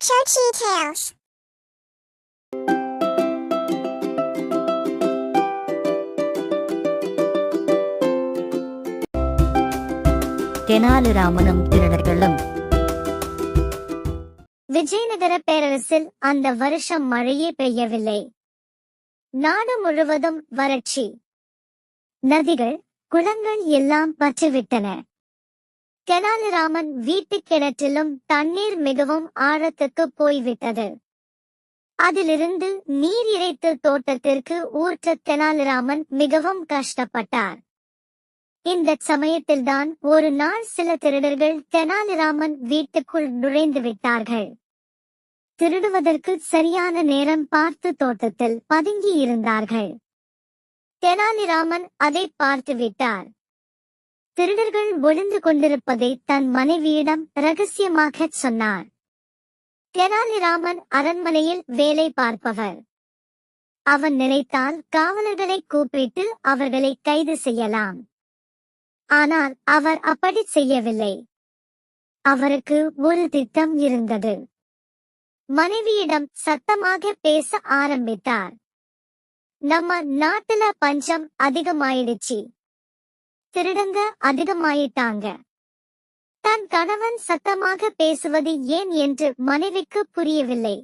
Chochi Tales. தெனாலிராமனும் திருடர்களும். Vijayanagara பேரரசில் அந்த வருஷம் மழையே பெய்யவில்லை. நாடு முழுவதும் வறட்சி. நதிகள், குளங்கள் எல்லாம் பற்றிவிட்டன. தெனாலிராமன் வீட்டுக் கிணற்றிலும் தண்ணீர் மிகவும் ஆழத்துக்கு போய்விட்டது. அதிலிருந்து நீர் இறைத்து தோட்டத்திற்கு ஊற்ற தெனாலிராமன் மிகவும் கஷ்டப்பட்டார். இந்த சமயத்தில்தான் ஒரு நாள் சில திருடர்கள் தெனாலிராமன் வீட்டுக்குள் நுழைந்து விட்டார்கள். திருடுவதற்கு சரியான நேரம் பார்த்து தோட்டத்தில் பதுங்கி இருந்தார்கள். தெனாலிராமன் அதை பார்த்து விட்டார். திருடர்கள் ஒளிந்து கொண்டிருப்பதை தன் மனைவியிடம் ரகசியமாகச் சொன்னார். தெனாலிராமன் அரண்மனையில் வேலை பார்ப்பவர். அவன் நினைத்தால் காவலர்களை கூப்பிட்டு அவர்களை கைது செய்யலாம். ஆனால் அவர் அப்படி செய்யவில்லை. அவருக்கு ஒரு திட்டம் இருந்தது. மனைவியிடம் சத்தமாக பேச ஆரம்பித்தார். நம்ம நாட்டுல பஞ்சம் அதிகமாயிடுச்சு. திருடங்க அதிகமாயிட்டாங்க. தன் கணவன் சத்தமாக பேசுவது ஏன் என்று மனைவிக்கு புரியவில்லை.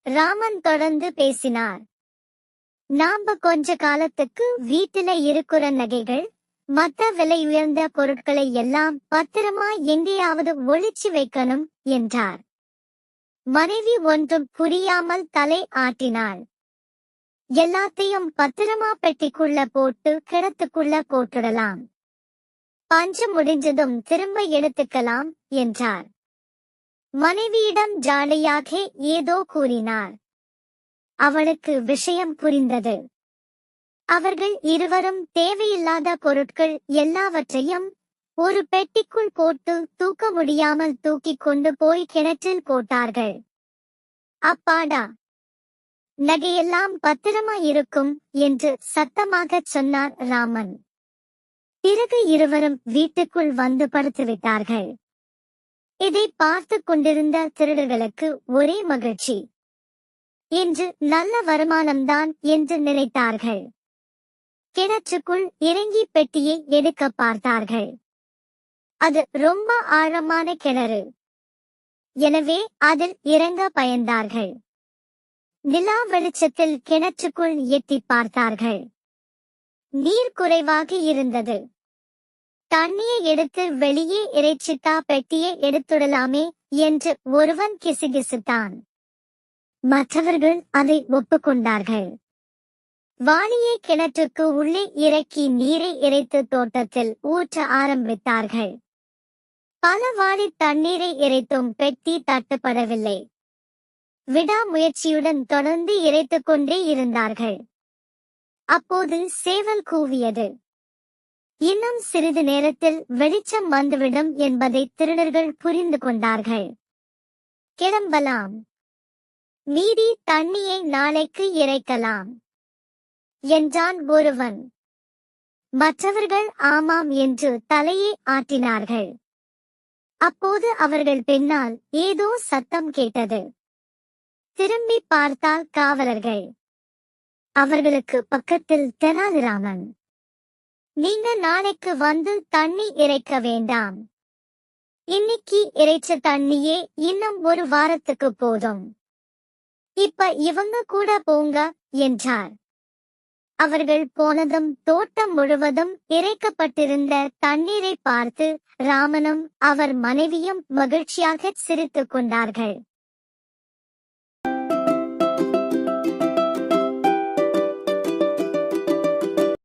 ராமன் தொடர்ந்து பேசினார். நாம கொஞ்ச காலத்துக்கு வீட்டில இருக்கிற நகைகள், மற்ற விலை உயர்ந்த பொருட்களை எல்லாம் பத்திரமா எங்கேயாவது ஒளிச்சு வைக்கணும் என்றார். மனைவி ஒன்றும் புரியாமல் தலை ஆட்டினாள். எல்லாத்தையும் பத்திரமா பெட்டிக்குள்ள போட்டு கிணத்துக்குள்ள போட்டுடலாம். பஞ்சம் முடிஞ்சதும் திரும்ப எடுத்துக்கலாம் என்றார். மனைவியிடம் ஜாலியாக ஏதோ கூறினார். அவளுக்கு விஷயம் புரிந்தது. அவர்கள் இருவரும் தேவையில்லாத பொருட்கள் எல்லாவற்றையும் ஒரு பெட்டிக்குள் போட்டு தூக்க முடியாமல் தூக்கிக் கொண்டு போய் கிணற்றில் போட்டார்கள். அப்பாடா, நகையெல்லாம் பத்திரமா இருக்கும் என்று சத்தமாகச் சொன்னார் ராமன். பிறகு இருவரும் வீட்டுக்குள் வந்து படுத்துவிட்டார்கள். இதை பார்த்து கொண்டிருந்த திருடர்களுக்கு ஒரே மகிழ்ச்சி. இன்று நல்ல வருமானம்தான் என்று நினைத்தார்கள். கிணற்றுக்குள் இறங்கி பெட்டியை எடுக்க பார்த்தார்கள். அது ரொம்ப ஆழமான கிணறு. எனவே அதில் இறங்க பயந்தார்கள். நிலா வெளிச்சத்தில் கிணற்றுக்குள் எட்டி பார்த்தார்கள். நீர் குறைவாக இருந்தது. தண்ணியை எடுத்து வெளியே இறைச்சிட்டா பெட்டியை எடுத்துடலாமே என்று ஒருவன் கிசுகிசுத்தான். மற்றவர்கள் அதை ஒப்புக்கொண்டார்கள். வாளியை கிணற்றுக்கு உள்ளே இறக்கி நீரை இறைத்து தோட்டத்தில் ஊற்ற ஆரம்பித்தார்கள். பல வாளி தண்ணீரை இறைத்தும் பெட்டி தட்டுப்படவில்லை. விடாமுயற்சியுடன் தொடர்ந்து இறைத்துக் கொண்டே இருந்தார்கள். அப்போது சேவல் கூவியது. இன்னும் சிறிது நேரத்தில் வெளிச்சம் வந்துவிடும் என்பதை திருடர்கள் புரிந்து கொண்டார்கள். கிளம்பலாம். மீதி தண்ணியை நாளைக்கு இறைக்கலாம் என்றான் ஒருவன். மற்றவர்கள் ஆமாம் என்று தலையை ஆட்டினார்கள். அப்போது அவர்கள் பின்னால் ஏதோ சத்தம் கேட்டது. திரும்பி பார்த்தால் காவலர்கள். அவர்களுக்கு பக்கத்தில் தெனாலிராமன். நீங்க நாளைக்கு வந்து தண்ணி இறைக்க வேண்டாம். இன்னைக்கு இறைச்ச தண்ணியே இன்னும் ஒரு வாரத்துக்கு போதும். இப்ப இவங்க கூட போங்க என்றார். அவர்கள் போனதும் தோட்டம் முழுவதும் இறைக்கப்பட்டிருந்த தண்ணீரை பார்த்து ராமனும் அவர் மனைவியும் மகிழ்ச்சியாக சிரித்துக் கொண்டார்கள்.